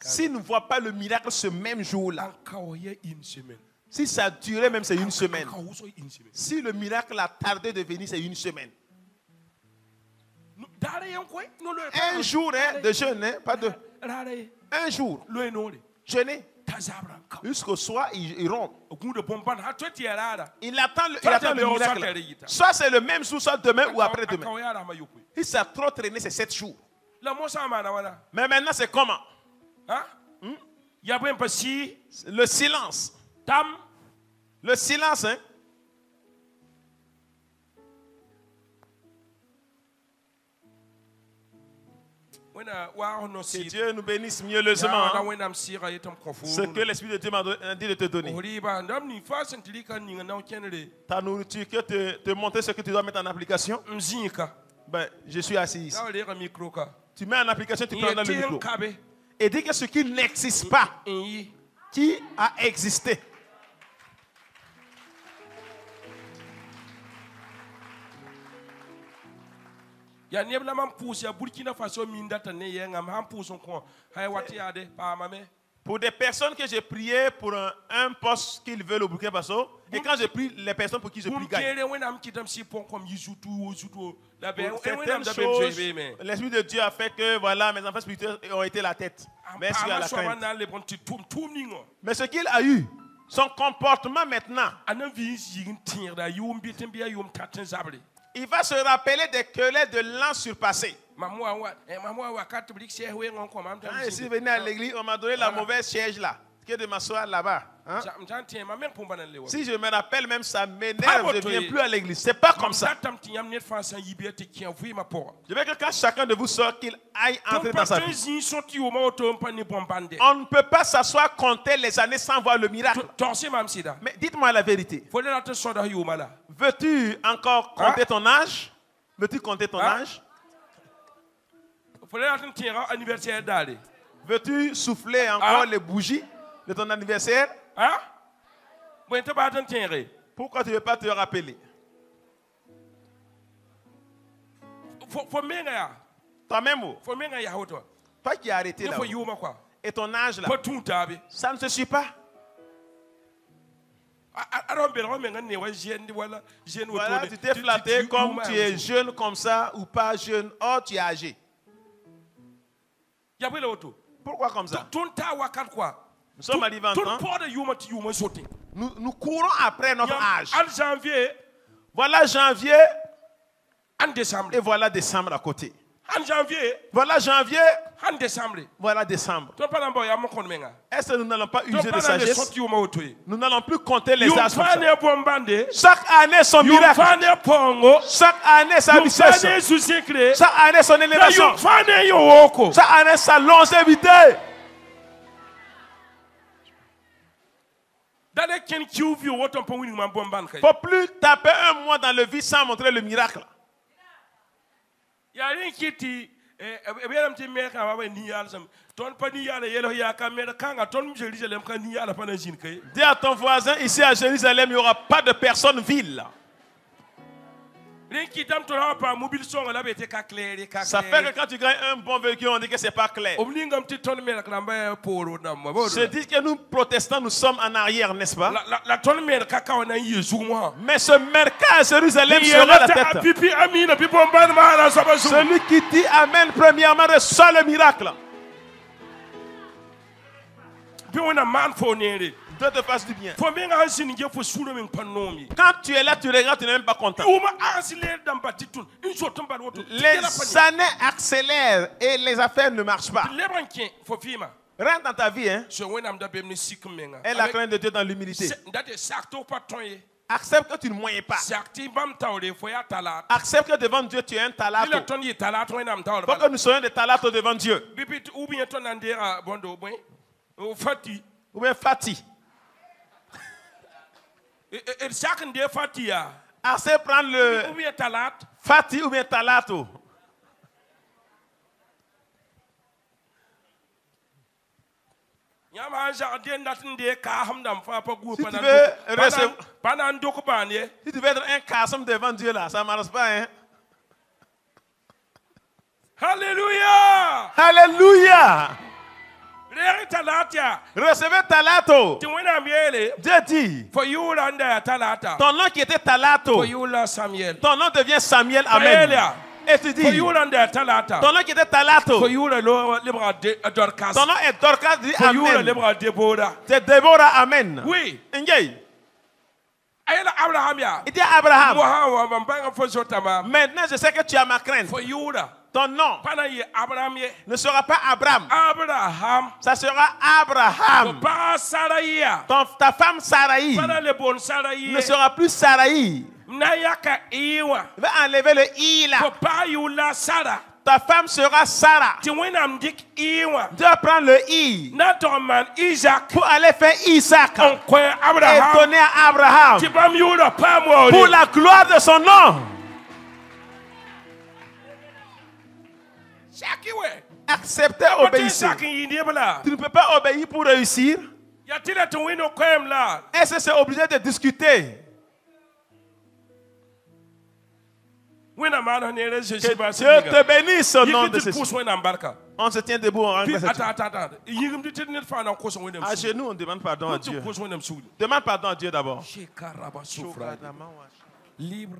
S1: s'ils ne voient pas le miracle ce même jour-là, si ça a duré même, c'est une semaine. Si le miracle a tardé de venir, c'est une semaine. Un jour de jeûne, pas deux. Un jour, jeûner. Jusqu'au soir, il rompt. Il attend le miracle. Soit c'est le même jour, soit demain ou après-demain. Si ça a trop traîné, c'est 7 jours. Mais maintenant, c'est comment? Le silence. Le silence, hein? Que Dieu nous bénisse mieuleusement. Ce que l'Esprit de Dieu m'a dit de te donner. Ta nourriture, que te montrer ce que tu dois mettre en application. Ben, je suis assis ici. Tu mets en application, tu prends dans le micro. Et dis que ce qui n'existe pas, qui a existé. Pour des personnes que j'ai prié pour un poste qu'ils veulent au Burkina Faso, et quand je prie, les personnes pour qui je prie gagnent. L'Esprit de Dieu a fait que voilà, mes enfants spirituels ont été la tête. Merci à la crainte. Mais ce qu'il a eu, son comportement maintenant, Il va se rappeler des querelles de l'an surpassé. Je suis venu à l'église, on m'a donné la mauvaise siège là, que de m'asseoir là-bas. Hein? Si je me rappelle même, ça m'énerve, je ne viens plus à l'église. C'est pas comme ça. Je veux que quand chacun de vous sort, qu'il aille entrer dans sa vie. On ne peut pas s'asseoir, compter les années sans voir le miracle. Mais dites-moi la vérité. Veux-tu encore compter ton âge? Veux-tu compter ton âge? Veux-tu souffler encore les bougies de ton anniversaire? Pourquoi tu ne veux pas te rappeler? Toi-même, toi qui as arrêté là, et ton âge là, ça ne se suit pas. Voilà, tu t'es flatté comme tu es jeune comme ça ou pas jeune. Oh, tu es âgé. Pourquoi comme ça? Nous sommes arrivés en temps. Nous courons après notre âge. Voilà janvier et voilà décembre à côté. Voilà janvier, voilà décembre. Est-ce que nous n'allons pas user de sagesse? Nous n'allons plus compter les âges. Chaque année son miracle. Chaque année sa richesse. Chaque année son élévation. Chaque année sa longévité. Il ne faut plus taper un mois dans le vide sans montrer le miracle. Dis à ton voisin, ici à Jérusalem, il n'y aura pas de personne vile. Ça fait que quand tu gagnes un bon véhicule, on dit que ce n'est pas clair. Je dis que nous, protestants, nous sommes en arrière, n'est-ce pas? Mais ce mercat à Jérusalem sera la tête. Celui qui dit Amen, premièrement, reçoit le miracle. Dieu te fasse du bien. Quand tu es là, tu regardes, tu n'es même pas content. Les années accélèrent et les affaires ne marchent pas. Rentre dans ta vie, hein. Et la crainte de Dieu dans l'humilité. Accepte que tu ne moyens pas. Accepte que devant Dieu tu es un talato. Pour que nous soyons des talatos devant Dieu. Ou bien fati. Accepte prendre le fati ou bien talato. Si tu veux être un cassam devant Dieu là, ça ne marche pas, hein?
S3: Alléluia!
S1: Alléluia! Recevez talato. Dieu dit, ton nom qui était talato, ton nom devient Samuel. Amen. Et tu dis, ton nom qui était talato, ton nom est Dorcas. Dis Amen. C'est Déborah. Amen.
S3: Oui.
S1: Il dit à Abraham, maintenant je sais que tu as ma crainte. Ton nom ne sera pas Abraham. Ça sera Abraham. Ta femme Saraï ne sera plus Saraï. Va enlever le I là. Ta femme sera Sarah. Dieu prend le I pour aller faire Isaac et donner à Abraham pour la gloire de son nom. Accepter, obéir. Tu ne peux pas obéir pour réussir. Est-ce que c'est obligé de discuter? Que Dieu te bénisse au nom de Jésus. On se tient debout. À genoux, on demande pardon à Dieu. Demande pardon à Dieu d'abord. Libre